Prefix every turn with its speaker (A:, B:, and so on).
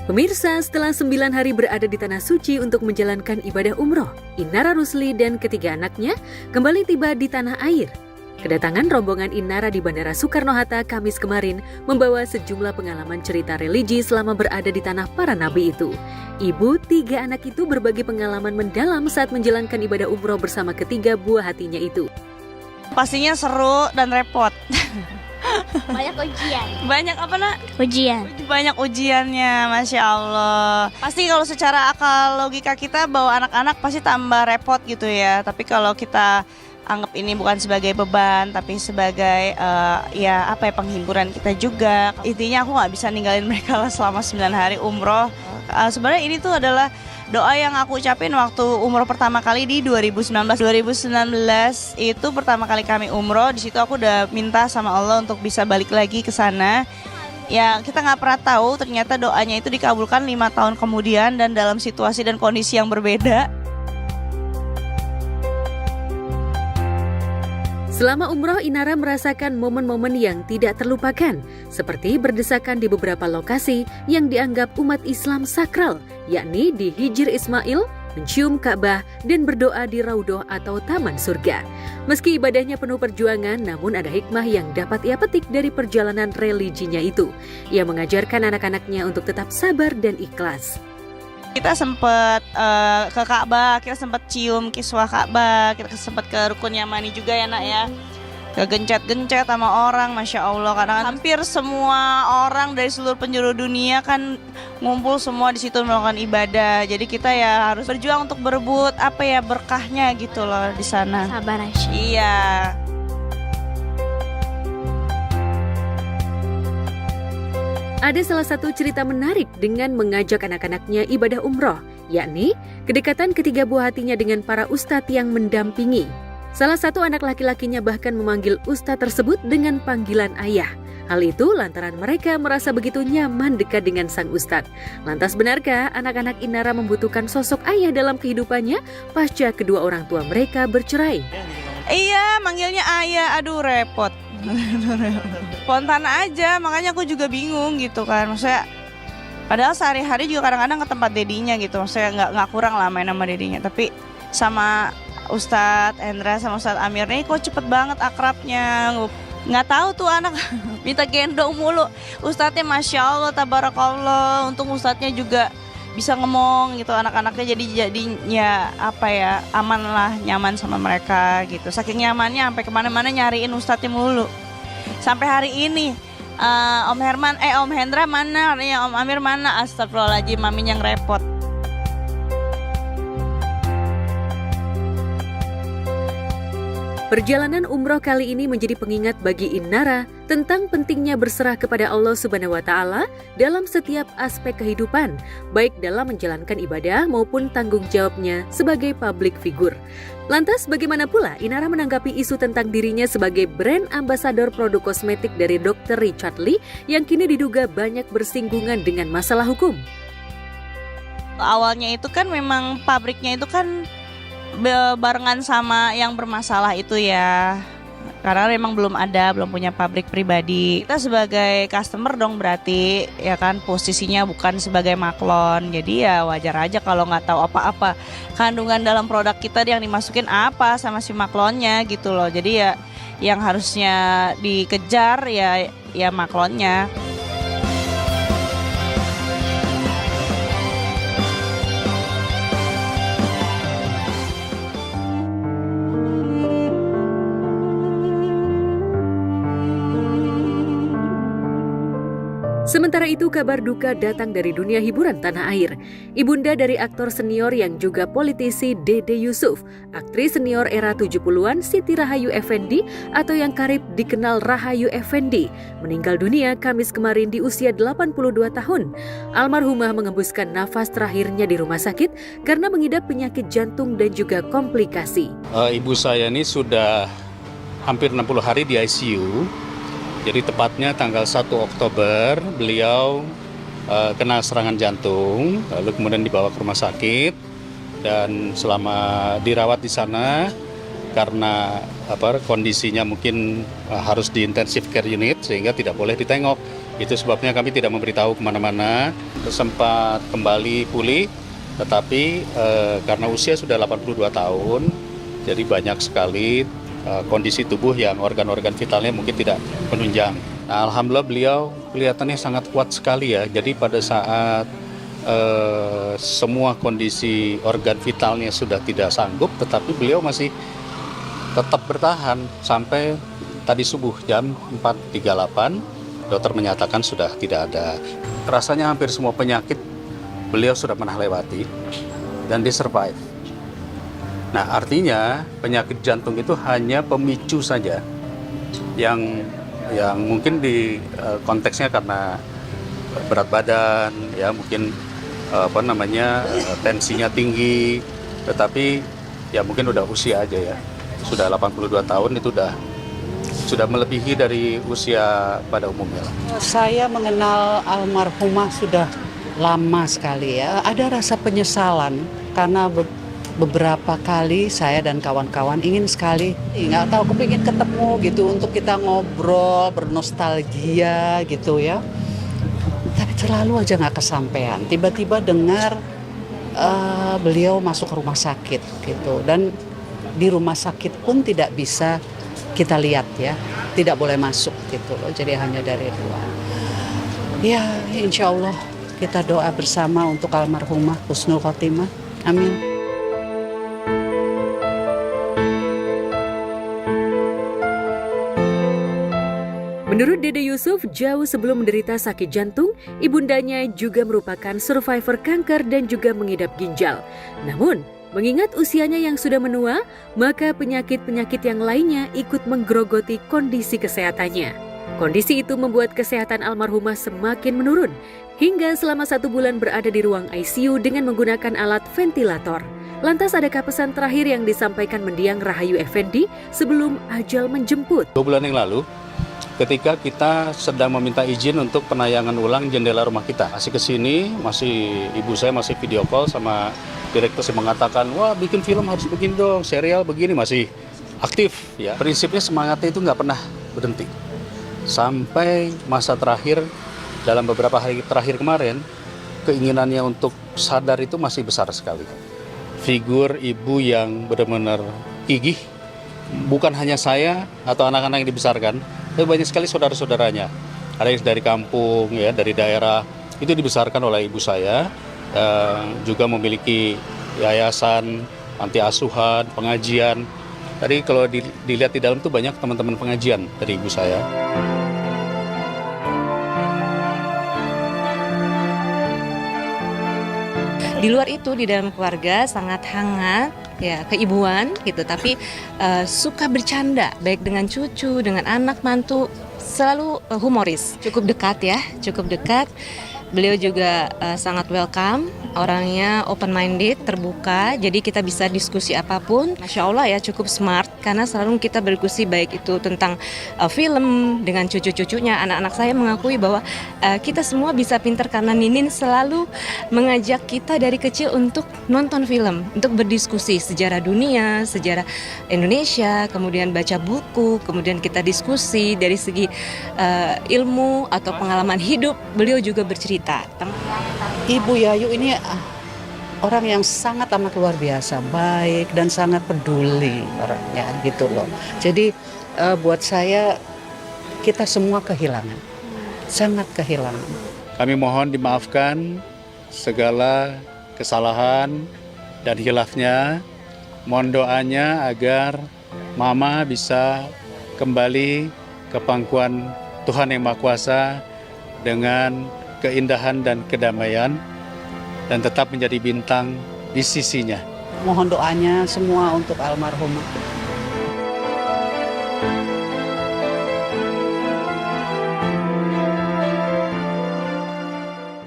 A: Pemirsa, setelah 9 hari berada di Tanah Suci untuk menjalankan ibadah umroh, Inara Rusli dan ketiga anaknya kembali tiba di tanah air. Kedatangan rombongan Inara di Bandara Soekarno-Hatta Kamis kemarin membawa sejumlah pengalaman cerita religi selama berada di tanah para nabi itu. Ibu tiga anak itu berbagi pengalaman mendalam saat menjalankan ibadah umroh bersama ketiga buah hatinya itu.
B: Pastinya seru dan repot.
C: Banyak ujian.
B: Banyak apa nak?
C: Ujian.
B: Banyak ujiannya, Masya Allah. Pasti kalau secara akal logika kita bawa anak-anak pasti tambah repot gitu ya. Tapi kalau kita anggap ini bukan sebagai beban, tapi sebagai penghiburan kita juga. Intinya aku nggak bisa ninggalin mereka lah selama 9 hari umroh. Sebenarnya ini tuh adalah doa yang aku ucapin waktu umroh pertama kali di 2019. 2019 itu pertama kali kami umroh. Di situ aku udah minta sama Allah untuk bisa balik lagi ke sana. Ya kita nggak pernah tahu ternyata doanya itu dikabulkan 5 tahun kemudian dan dalam situasi dan kondisi yang berbeda.
A: Selama umroh, Inara merasakan momen-momen yang tidak terlupakan, seperti berdesakan di beberapa lokasi yang dianggap umat Islam sakral, yakni di Hijr Ismail, mencium Ka'bah, dan berdoa di Raudhah atau Taman Surga. Meski ibadahnya penuh perjuangan, namun ada hikmah yang dapat ia petik dari perjalanan religinya itu. Ia mengajarkan anak-anaknya untuk tetap sabar dan ikhlas.
B: Kita sempat ke Ka'bah, kita sempat cium kiswah Ka'bah, kita sempat ke Rukun Yamani juga ya nak ya. Kegencet-gencet sama orang, Masya Allah. Karena hampir semua orang dari seluruh penjuru dunia kan ngumpul semua di situ melakukan ibadah. Jadi kita ya harus berjuang untuk berebut berkahnya gitu loh di sana.
C: Sabar aja.
B: Iya.
A: Ada salah satu cerita menarik dengan mengajak anak-anaknya ibadah umroh, yakni kedekatan ketiga buah hatinya dengan para ustadz yang mendampingi. Salah satu anak laki-lakinya bahkan memanggil ustadz tersebut dengan panggilan ayah. Hal itu lantaran mereka merasa begitu nyaman dekat dengan sang ustadz. Lantas benarkah anak-anak Inara membutuhkan sosok ayah dalam kehidupannya pasca kedua orang tua mereka bercerai?
B: Iya, manggilnya ayah, aduh repot. Spontan aja, makanya aku juga bingung gitu kan. Maksudnya padahal sehari-hari juga kadang-kadang ke tempat dedinya gitu. Maksudnya nggak kurang lah main sama dedinya. Tapi sama Ustadz Hendra sama Ustadz Amir nih kok cepet banget akrabnya. Nggak tahu tuh anak minta gendong mulu. Ustadznya Masya Allah, Tabarakallah. Untung Ustadznya juga bisa ngomong gitu, anak-anaknya jadinya aman lah, nyaman sama mereka gitu. Saking nyamannya sampai kemana-mana nyariin ustadznya mulu. Sampai hari ini Om Hendra mana, Om Amir mana, astagfirullahaladzim, maminya yang repot.
A: Perjalanan umroh kali ini menjadi pengingat bagi Inara tentang pentingnya berserah kepada Allah Subhanahu wa Ta'ala dalam setiap aspek kehidupan, baik dalam menjalankan ibadah maupun tanggung jawabnya sebagai public figure. Lantas bagaimana pula Inara menanggapi isu tentang dirinya sebagai brand ambasador produk kosmetik dari Dr. Richard Lee yang kini diduga banyak bersinggungan dengan masalah hukum?
B: Awalnya itu kan memang pabriknya itu kan barengan sama yang bermasalah itu ya. Karena memang belum punya pabrik pribadi. Kita sebagai customer dong berarti ya kan, posisinya bukan sebagai maklon. Jadi ya wajar aja kalau nggak tahu apa-apa kandungan dalam produk kita yang dimasukin apa sama si maklonnya gitu loh. Jadi ya yang harusnya dikejar ya maklonnya.
A: Sementara itu kabar duka datang dari dunia hiburan tanah air. Ibunda dari aktor senior yang juga politisi Dede Yusuf, aktris senior era 70-an Siti Rahayu Effendi atau yang karib dikenal Rahayu Effendi, meninggal dunia Kamis kemarin di usia 82 tahun. Almarhumah mengembuskan nafas terakhirnya di rumah sakit karena mengidap penyakit jantung dan juga komplikasi.
D: Ibu saya ini sudah hampir 60 hari di ICU. Jadi tepatnya tanggal 1 Oktober beliau kena serangan jantung, lalu kemudian dibawa ke rumah sakit dan selama dirawat di sana karena kondisinya mungkin harus di intensive care unit sehingga tidak boleh ditengok. Itu sebabnya kami tidak memberitahu kemana-mana, sempat kembali pulih, tetapi karena usia sudah 82 tahun, jadi banyak sekali kondisi tubuh yang organ-organ vitalnya mungkin tidak menunjang. Nah, alhamdulillah beliau kelihatannya sangat kuat sekali ya, jadi pada saat semua kondisi organ vitalnya sudah tidak sanggup, tetapi beliau masih tetap bertahan sampai tadi subuh jam 4.38. Dokter menyatakan sudah tidak ada. Rasanya hampir semua penyakit beliau sudah pernah lewati dan dia survive. Nah, artinya penyakit jantung itu hanya pemicu saja yang mungkin di konteksnya karena berat badan, ya mungkin tensinya tinggi, tetapi ya mungkin udah usia aja ya. Sudah 82 tahun itu sudah melebihi dari usia pada umumnya.
E: Saya mengenal almarhumah sudah lama sekali ya. Ada rasa penyesalan karena beberapa kali saya dan kawan-kawan ingin sekali, nggak tahu, kepingin ketemu gitu untuk kita ngobrol, bernostalgia gitu ya. Tapi terlalu aja nggak kesampaian. Tiba-tiba dengar beliau masuk ke rumah sakit gitu, dan di rumah sakit pun tidak bisa kita lihat ya, tidak boleh masuk gitu loh, jadi hanya dari luar. Ya, insya Allah kita doa bersama untuk almarhumah husnul khotimah, amin.
A: Menurut Dede Yusuf, jauh sebelum menderita sakit jantung, ibundanya juga merupakan survivor kanker dan juga mengidap ginjal. Namun, mengingat usianya yang sudah menua, maka penyakit-penyakit yang lainnya ikut menggerogoti kondisi kesehatannya. Kondisi itu membuat kesehatan almarhumah semakin menurun, hingga selama 1 bulan berada di ruang ICU dengan menggunakan alat ventilator. Lantas adakah pesan terakhir yang disampaikan mendiang Rahayu Effendi sebelum ajal menjemput?
D: 2 bulan yang lalu, ketika kita sedang meminta izin untuk penayangan ulang jendela rumah kita. Masih kesini, ibu saya masih video call sama direktur, saya mengatakan, wah bikin film harus begini dong, serial begini, masih aktif ya. Prinsipnya semangatnya itu nggak pernah berhenti. Sampai masa terakhir, dalam beberapa hari terakhir kemarin, keinginannya untuk sadar itu masih besar sekali. Figur ibu yang benar-benar gigih, bukan hanya saya atau anak-anak yang dibesarkan, tapi banyak sekali saudara-saudaranya. Ada yang dari kampung, ya, dari daerah, itu dibesarkan oleh ibu saya. Juga memiliki yayasan, panti asuhan, pengajian. Tadi kalau dilihat di dalam tuh banyak teman-teman pengajian dari ibu saya.
F: Di luar itu, di dalam keluarga sangat hangat, ya, keibuan gitu, tapi suka bercanda, baik dengan cucu, dengan anak, mantu, selalu humoris, cukup dekat ya, cukup dekat. Beliau juga sangat welcome, orangnya open minded, terbuka, jadi kita bisa diskusi apapun. Masya Allah ya, cukup smart, karena selalu kita berdiskusi baik itu tentang film dengan cucu-cucunya. Anak-anak saya mengakui bahwa kita semua bisa pintar karena Ninin selalu mengajak kita dari kecil untuk nonton film, untuk berdiskusi sejarah dunia, sejarah Indonesia, kemudian baca buku, kemudian kita diskusi dari segi ilmu atau pengalaman hidup. Beliau juga bercerita.
E: Ibu Yayu ini orang yang sangat amat luar biasa, baik dan sangat peduli orangnya gitu loh. Jadi buat saya, kita semua kehilangan, sangat kehilangan.
D: Kami mohon dimaafkan segala kesalahan dan hilafnya. Mohon doanya agar Mama bisa kembali ke pangkuan Tuhan Yang Maha Kuasa dengan keindahan dan kedamaian, dan tetap menjadi bintang di sisinya.
E: Mohon doanya semua untuk almarhumah.